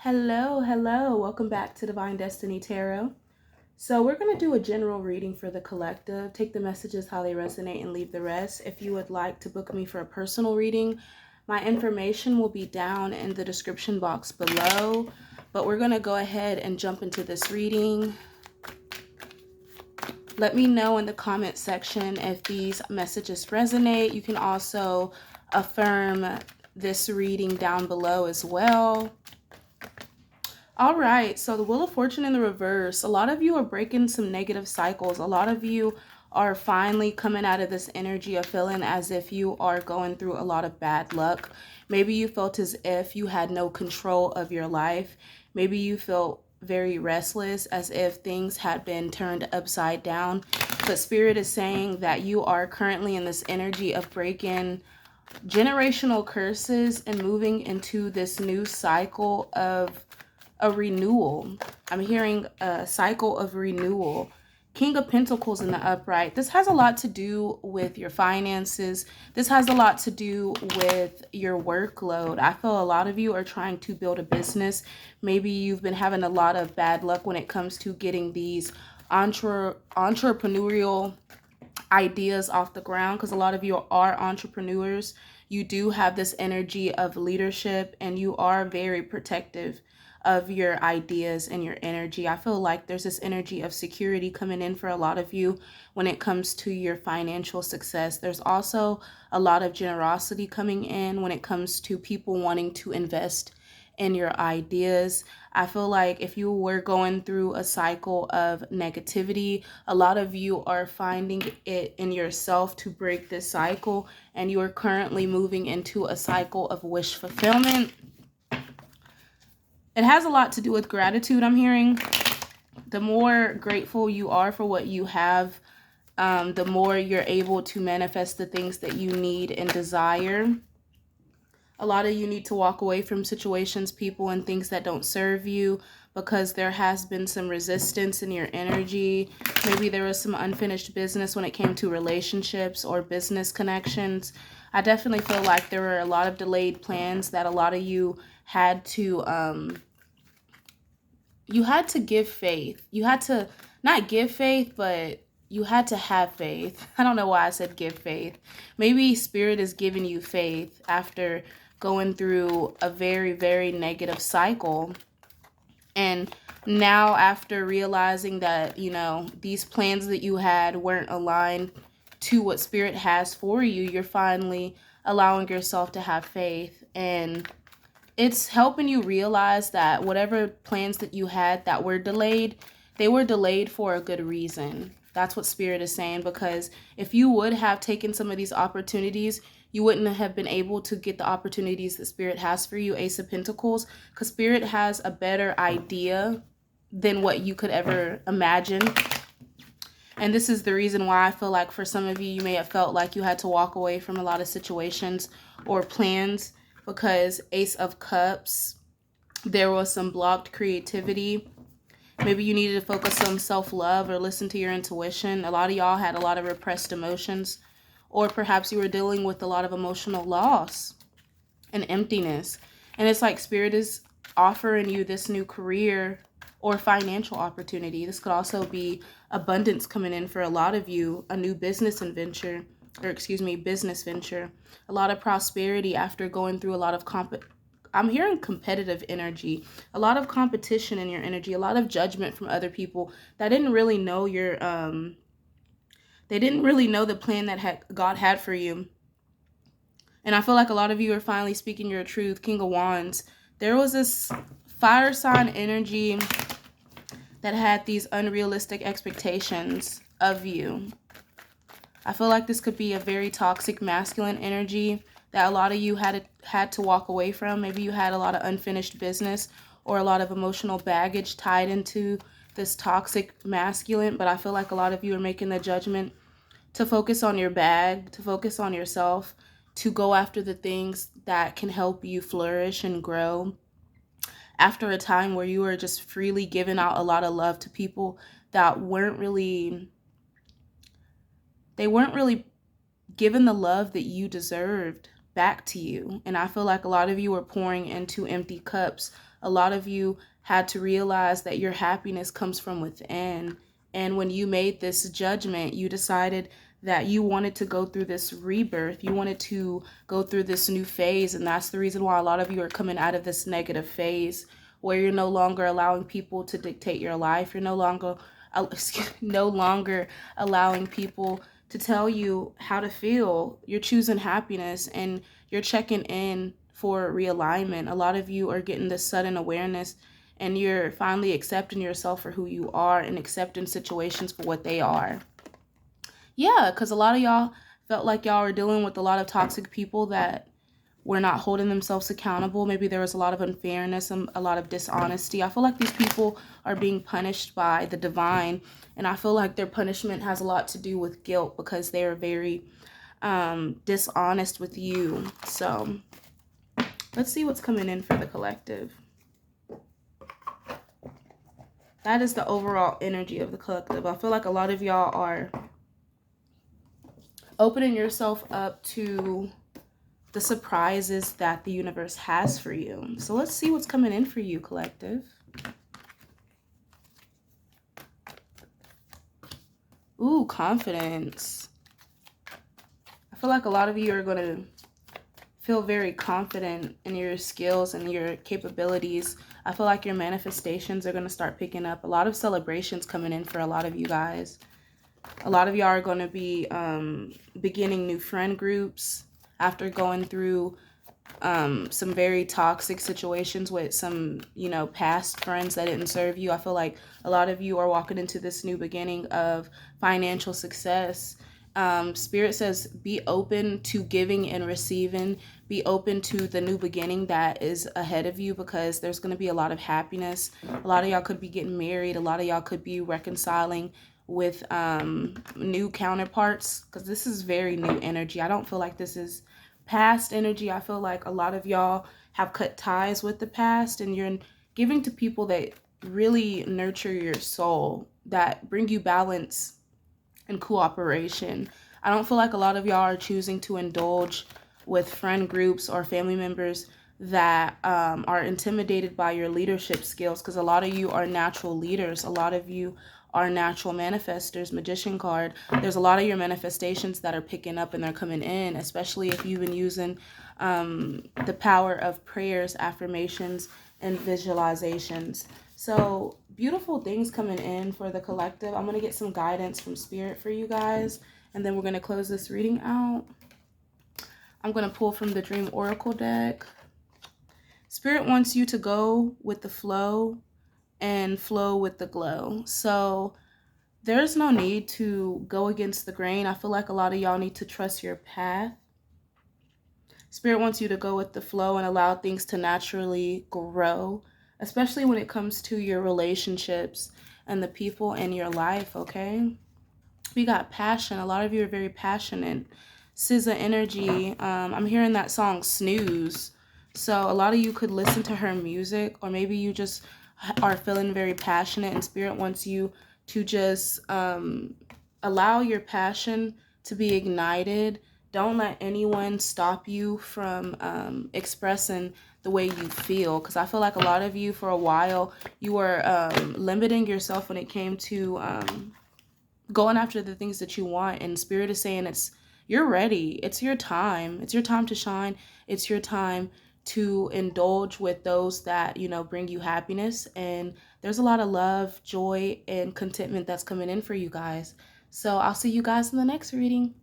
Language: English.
Hello. Welcome back to Divine Destiny Tarot. So we're going to do a general reading for the collective. Take the messages how they resonate and leave the rest. If you would like to book me for a personal reading, my information will be down in the description box below. But we're going to go ahead and jump into this reading. Let me know in the comment section if these messages resonate. You can also affirm this reading down below as well. All right, so the Wheel of Fortune in the reverse. A lot of you are breaking some negative cycles. A lot of you are finally coming out of this energy of feeling as if you are going through a lot of bad luck. Maybe you felt as if you had no control of your life. Maybe you felt very restless, as if things had been turned upside down. But Spirit is saying that you are currently in this energy of breaking generational curses and moving into this new cycle of a renewal. I'm hearing a cycle of renewal. King of Pentacles in the upright. This has a lot to do with your finances. This has a lot to do with your workload. I feel a lot of you are trying to build a business. Maybe you've been having a lot of bad luck when it comes to getting these entrepreneurial ideas off the ground, because a lot of you are entrepreneurs. You do have this energy of leadership and you are very protective of your ideas and your energy. I feel like there's this energy of security coming in for a lot of you when it comes to your financial success. There's also a lot of generosity coming in when it comes to people wanting to invest in your ideas. I feel like if you were going through a cycle of negativity, a lot of you are finding it in yourself to break this cycle, and you are currently moving into a cycle of wish fulfillment. It has a lot to do with gratitude, I'm hearing. The more grateful you are for what you have, the more you're able to manifest the things that you need and desire. A lot of you need to walk away from situations, people, and things that don't serve you, because there has been some resistance in your energy. Maybe there was some unfinished business when it came to relationships or business connections. I definitely feel like there were a lot of delayed plans that a lot of you had to give faith. You had to not give faith, but you had to have faith. I don't know why I said give faith. Maybe Spirit is giving you faith after going through a very, very negative cycle. And now, after realizing that, you know, these plans that you had weren't aligned to what Spirit has for you, you're finally allowing yourself to have faith. And it's helping you realize that whatever plans that you had that were delayed, they were delayed for a good reason. That's what Spirit is saying, because if you would have taken some of these opportunities, you wouldn't have been able to get the opportunities that Spirit has for you, Ace of Pentacles, because Spirit has a better idea than what you could ever imagine. And this is the reason why I feel like for some of you, you may have felt like you had to walk away from a lot of situations or plans, because Ace of Cups, there was some blocked creativity. Maybe you needed to focus on self-love or listen to your intuition. A lot of y'all had a lot of repressed emotions, or perhaps you were dealing with a lot of emotional loss and emptiness. And it's like Spirit is offering you this new career or financial opportunity. This could also be abundance coming in for a lot of you, a new business venture, business venture. A lot of prosperity after going through a lot of I'm hearing competitive energy, a lot of competition in your energy, a lot of judgment from other people that didn't really know your they didn't really know the plan that God had for you. And I feel like a lot of you are finally speaking your truth. King of Wands. There was this fire sign energy that had these unrealistic expectations of you. I feel like this could be a very toxic masculine energy that a lot of you had to walk away from. Maybe you had a lot of unfinished business or a lot of emotional baggage tied into this toxic masculine. But I feel like a lot of you are making the judgment to focus on your bag, to focus on yourself, to go after the things that can help you flourish and grow. After a time where you were just freely giving out a lot of love to people that weren't really given the love that you deserved back to you. And I feel like a lot of you are pouring into empty cups A lot of you had to realize that your happiness comes from within. And when you made this judgment, you decided that you wanted to go through this rebirth. You wanted to go through this new phase. And that's the reason why a lot of you are coming out of this negative phase where you're no longer allowing people to dictate your life. You're no longer allowing people to tell you how to feel. You're choosing happiness and you're checking in for realignment. A lot of you are getting this sudden awareness and you're finally accepting yourself for who you are and accepting situations for what they are. Yeah, because a lot of y'all felt like y'all were dealing with a lot of toxic people that were not holding themselves accountable. Maybe there was a lot of unfairness and a lot of dishonesty. I feel like these people are being punished by the divine, and I feel like their punishment has a lot to do with guilt because they are very dishonest with you. So let's see what's coming in for the collective. That is the overall energy of the collective. I feel like a lot of y'all are opening yourself up to the surprises that the universe has for you. So let's see what's coming in for you, collective. Ooh, confidence. I feel like a lot of you are going to feel very confident in your skills and your capabilities. I feel like your manifestations are going to start picking up. A lot of celebrations coming in for a lot of you guys. A lot of y'all are going to be beginning new friend groups after going through some very toxic situations with some, past friends that didn't serve you. I feel like a lot of you are walking into this new beginning of financial success. Spirit says be open to giving and receiving. Be open to the new beginning that is ahead of you because there's going to be a lot of happiness. A lot of y'all could be getting married. A lot of y'all could be reconciling with new counterparts because this is very new energy. I don't feel like this is past energy. I feel like a lot of y'all have cut ties with the past and you're giving to people that really nurture your soul, that bring you balance and cooperation. I don't feel like a lot of y'all are choosing to indulge with friend groups or family members that are intimidated by your leadership skills because a lot of you are natural leaders. A lot of you are natural manifestors. Magician card. There's a lot of your manifestations that are picking up and they're coming in, especially if you've been using the power of prayers, affirmations, and visualizations. So beautiful things coming in for the collective. I'm going to get some guidance from Spirit for you guys, and then we're going to close this reading out. I'm going to pull from the Dream Oracle deck. Spirit wants you to go with the flow and flow with the glow. So there's no need to go against the grain. I feel like a lot of y'all need to trust your path. Spirit wants you to go with the flow and allow things to naturally grow, especially when it comes to your relationships and the people in your life, okay? We got passion. A lot of you are very passionate. SZA energy. I'm hearing that song Snooze. So a lot of you could listen to her music, or maybe you just are feeling very passionate and Spirit wants you to just allow your passion to be ignited. Don't let anyone stop you from expressing the way you feel, because I feel like a lot of you for a while you were limiting yourself when it came to going after the things that you want, and Spirit is saying you're ready. It's your time. It's your time to shine. It's your time to indulge with those that, bring you happiness. And there's a lot of love, joy, and contentment that's coming in for you guys. So I'll see you guys in the next reading.